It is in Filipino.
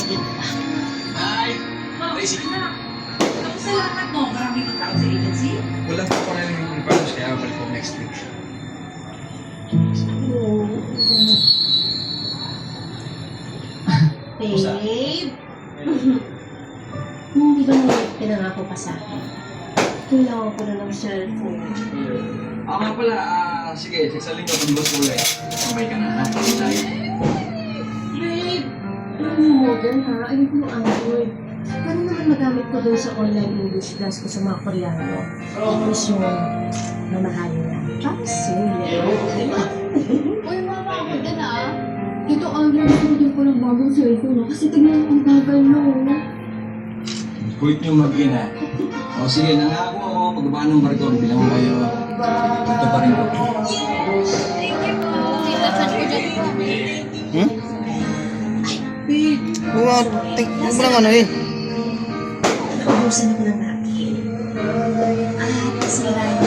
Hi! Tracy. Kamusta lahat mo? Marami bang tao sa agency? Wala pa ko rin yung requirements kaya balik ko next week. Babe? Hindi ba pinangako pa sa akin? Kailangan ko na ng cellphone. Nga pala, sige, sa linggo pag mas ulit. Sabay ka na, ha? Tayo. Babe! Alam mo, modern ha? Ayun ko yung Android. Paano naman magamit ko doon sa online English class ko sa mga Koreano? English yung mamahalin na. Tapos Uy, mama ako din ah. Dito Android ko din ko ng bagong cellphone kasi tignan ang bagal na oh. Kulit niyo mag-ina. O sige, nangako ako. Pagbaba ng barko, bilang mo kayo. Ito pa rin ako. Thank you po. Tita, chat ko dyan po. Huwag mo lang ano eh. Naubusan ako ng natin. At sila yung